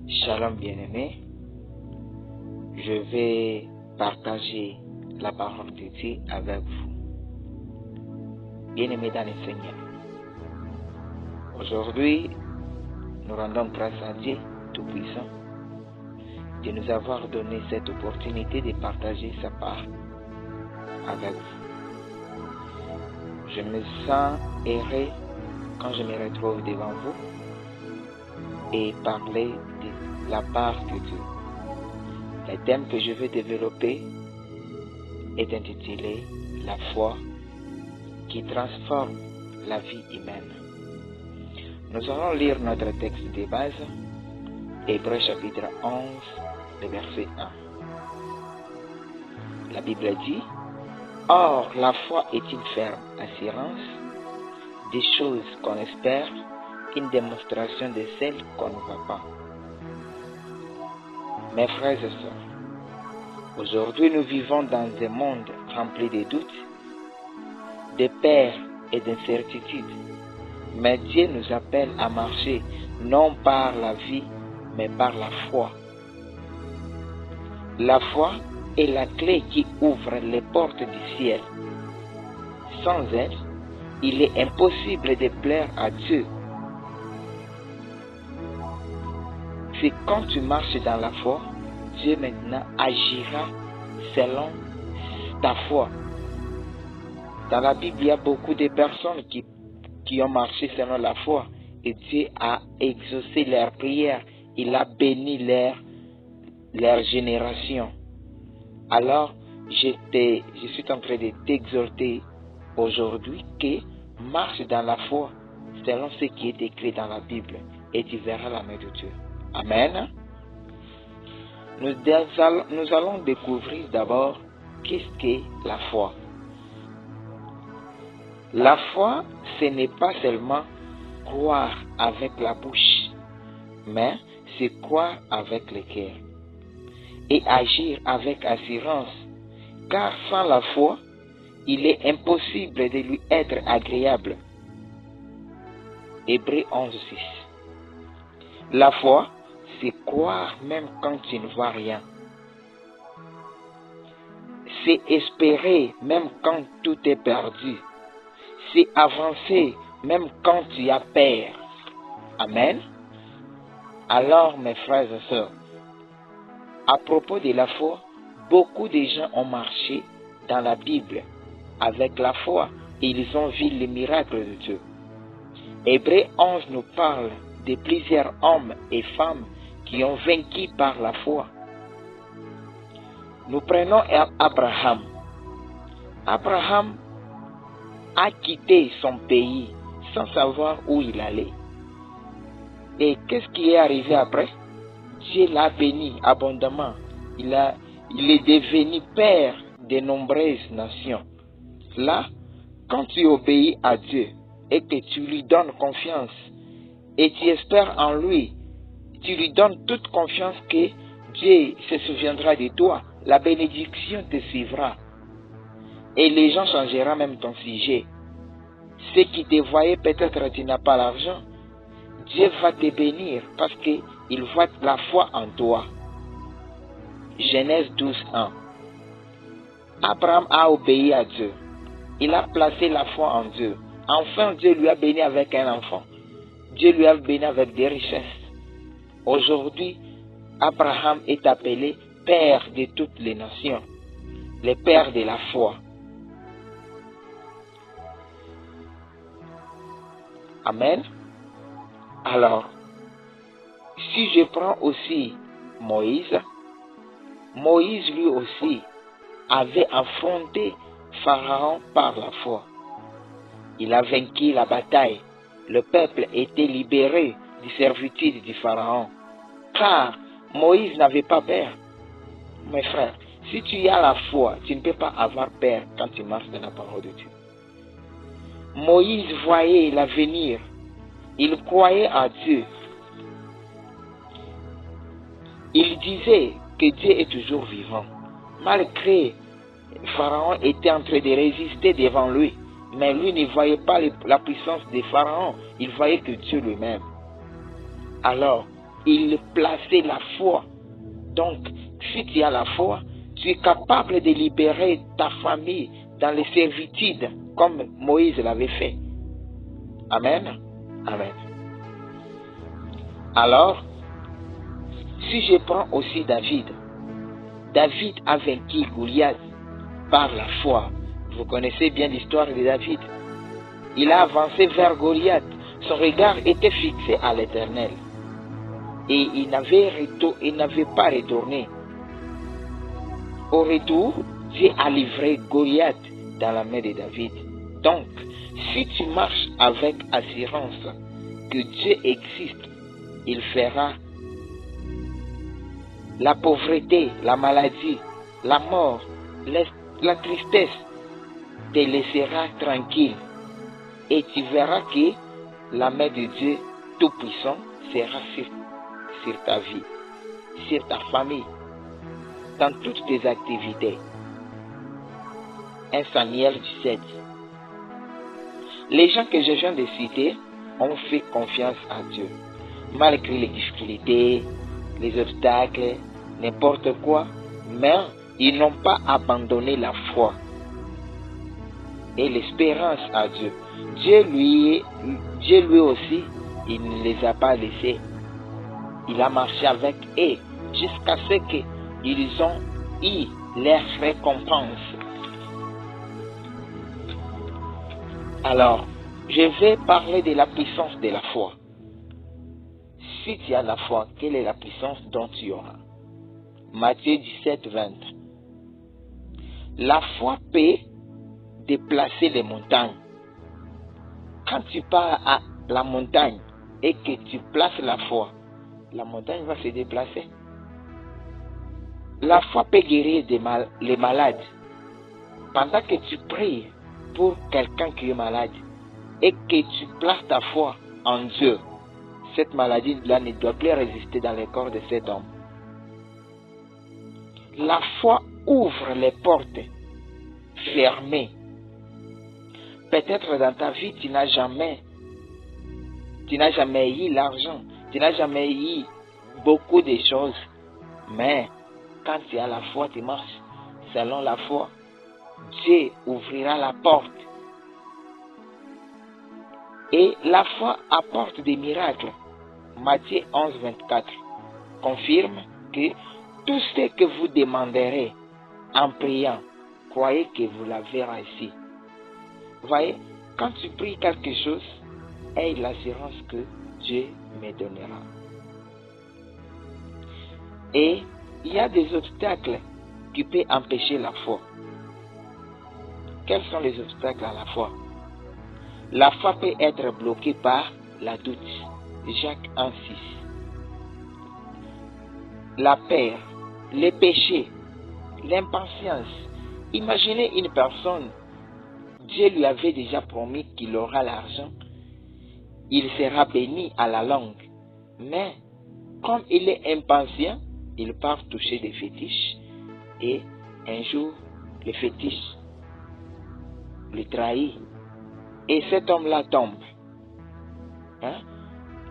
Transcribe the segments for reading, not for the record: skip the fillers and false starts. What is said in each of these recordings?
Shalom bien-aimés, je vais partager la parole de Dieu avec vous. Bien-aimés dans le Seigneur, aujourd'hui, nous rendons grâce à Dieu Tout-Puissant de nous avoir donné cette opportunité de partager sa part avec vous. Je me sens heureux quand je me retrouve devant vous et parler de la part de Dieu. Le thème que je vais développer est intitulé « La foi qui transforme la vie humaine ». Nous allons lire notre texte de base, Hébreux chapitre 11, le verset 1. La Bible dit « Or, la foi est une ferme assurance des choses qu'on espère, une démonstration de celles qu'on ne voit pas. » Mes frères et sœurs, aujourd'hui nous vivons dans un monde rempli de doutes, de peurs et d'incertitudes. Mais Dieu nous appelle à marcher non par la vie, mais par la foi. La foi est la clé qui ouvre les portes du ciel. Sans elle, il est impossible de plaire à Dieu. C'est quand tu marches dans la foi, Dieu maintenant agira selon ta foi. Dans la Bible, il y a beaucoup de personnes qui ont marché selon la foi et Dieu a exaucé leurs prières. Il a béni leur génération. Alors, je suis en train de t'exhorter aujourd'hui que marche dans la foi selon ce qui est écrit dans la Bible et tu verras la main de Dieu. Amen. Nous allons découvrir d'abord qu'est-ce qu'est la foi. La foi, ce n'est pas seulement croire avec la bouche, mais c'est croire avec le cœur et agir avec assurance, car sans la foi, il est impossible de lui être agréable. Hébreux 11:6. La foi, c'est croire même quand tu ne vois rien. C'est espérer même quand tout est perdu. C'est avancer même quand tu as peur. Amen. Alors, mes frères et sœurs, à propos de la foi, beaucoup de gens ont marché dans la Bible avec la foi et ils ont vu les miracles de Dieu. Hébreux 11 nous parle de plusieurs hommes et femmes qui ont vaincu par la foi. Nous prenons Abraham. Abraham a quitté son pays sans savoir où il allait. Et qu'est-ce qui est arrivé après? Dieu l'a béni abondamment. Il est devenu père de nombreuses nations. Là, quand tu obéis à Dieu et que tu lui donnes confiance et tu espères en lui, tu lui donnes toute confiance que Dieu se souviendra de toi, la bénédiction te suivra. Et les gens changeront même ton sujet. Ceux qui te voyaient, peut-être tu n'as pas l'argent, Dieu va te bénir parce qu'il voit la foi en toi. Genèse 12:1. Abraham a obéi à Dieu. Il a placé la foi en Dieu. Enfin, Dieu lui a béni avec un enfant. Dieu lui a béni avec des richesses. Aujourd'hui, Abraham est appelé père de toutes les nations, le père de la foi. Amen. Alors, si je prends aussi Moïse lui aussi avait affronté Pharaon par la foi. Il a vaincu la bataille. Le peuple était libéré de servitude du Pharaon. Car Moïse n'avait pas peur. Mes frères, si tu as la foi, tu ne peux pas avoir peur quand tu marches dans la parole de Dieu. Moïse voyait l'avenir. Il croyait à Dieu. Il disait que Dieu est toujours vivant. Malgré Pharaon était en train de résister devant lui. Mais lui ne voyait pas la puissance de Pharaon. Il voyait que Dieu lui-même. Alors, il plaçait la foi. Donc, si tu as la foi, tu es capable de libérer ta famille dans les servitudes, comme Moïse l'avait fait. Amen. Amen. Alors, si je prends aussi David, David a vaincu Goliath par la foi. Vous connaissez bien l'histoire de David. Il a avancé vers Goliath. Son regard était fixé à l'Éternel. Et il n'avait pas retourné. Au retour, Dieu a livré Goliath dans la main de David. Donc, si tu marches avec assurance que Dieu existe, il fera la pauvreté, la maladie, la mort, la tristesse, te laissera tranquille. Et tu verras que la main de Dieu Tout-Puissant sera sur ta vie, sur ta famille, dans toutes tes activités. 1 Samuel 17. Les gens que je viens de citer ont fait confiance à Dieu. Malgré les difficultés, les obstacles, n'importe quoi, mais ils n'ont pas abandonné la foi et l'espérance à Dieu. Dieu lui aussi, il ne les a pas laissés. Il a marché avec eux jusqu'à ce qu'ils ont eu leur récompense. Alors, je vais parler de la puissance de la foi. Si tu as la foi, quelle est la puissance dont tu auras? Matthieu 17, 20. La foi peut déplacer les montagnes. Quand tu pars à la montagne et que tu places la foi, la montagne va se déplacer. La foi peut guérir les malades. Pendant que tu pries pour quelqu'un qui est malade et que tu places ta foi en Dieu, cette maladie-là ne doit plus résister dans le corps de cet homme. La foi ouvre les portes fermées. Peut-être dans ta vie, tu n'as jamais eu l'argent, tu n'as jamais eu beaucoup de choses. Mais quand tu as la foi, tu marches selon la foi. Dieu ouvrira la porte. Et la foi apporte des miracles. Matthieu 11, 24 confirme que tout ce que vous demanderez en priant, croyez que vous l'avez reçu. Voyez, quand tu pries quelque chose, aie l'assurance que Dieu me donnera. Et il y a des obstacles qui peuvent empêcher la foi. Quels sont les obstacles à la foi? La foi peut être bloquée par la doute. Jacques 1, 6. La peur, les péchés, l'impatience. Imaginez une personne, Dieu lui avait déjà promis qu'il aura l'argent, il sera béni à la longue. Mais comme il est impatient, il part toucher des fétiches et un jour, le fétiche le trahit et cet homme-là tombe.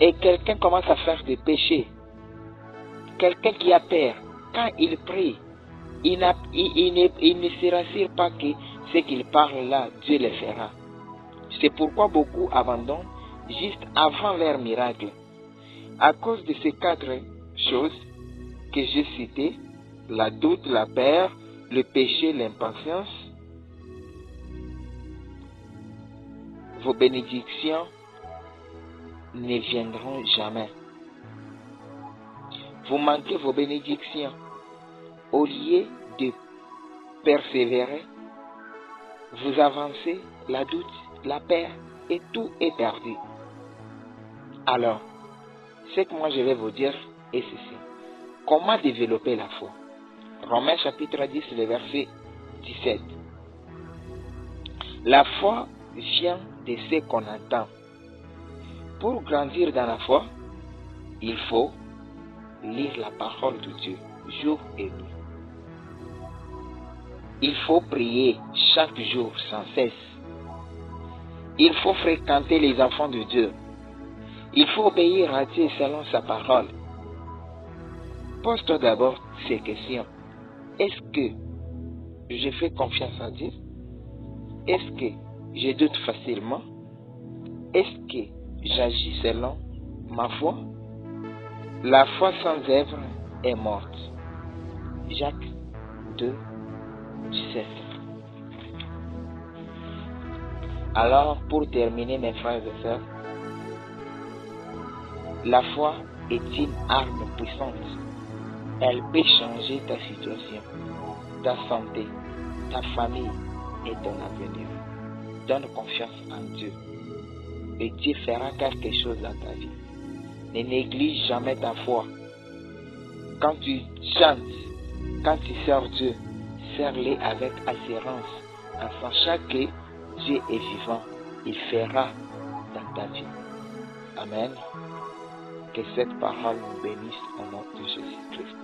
Et quelqu'un commence à faire des péchés. Quelqu'un qui a peur, quand il prie, il ne se rassure pas que ce qu'il parle là, Dieu le fera. C'est pourquoi beaucoup abandonnent juste avant leur miracle. À cause de ces 4 choses que j'ai citées, la doute, la peur, le péché, l'impatience, vos bénédictions ne viendront jamais. Vous manquez vos bénédictions. Au lieu de persévérer, vous avancez, la doute, la peur, et tout est perdu. Alors, ce que moi je vais vous dire est ceci. Comment développer la foi? Romains chapitre 10, le verset 17. La foi vient de ce qu'on entend. Pour grandir dans la foi, il faut lire la parole de Dieu jour et nuit. Il faut prier chaque jour sans cesse. Il faut fréquenter les enfants de Dieu. Il faut obéir à Dieu selon sa parole. Pose-toi d'abord ces questions. Est-ce que je fais confiance à Dieu? Est-ce que je doute facilement? Est-ce que j'agis selon ma foi? La foi sans œuvre est morte. Jacques 2, 17. Alors, pour terminer, mes frères et sœurs, la foi est une arme puissante. Elle peut changer ta situation, ta santé, ta famille et ton avenir. Donne confiance en Dieu et Dieu fera quelque chose dans ta vie. Ne néglige jamais ta foi. Quand tu chantes, quand tu sers Dieu, sers-le avec assurance, en sachant que Dieu est vivant, il fera dans ta vie. Amen. Que cette parole nous bénisse au nom de Jésus-Christ.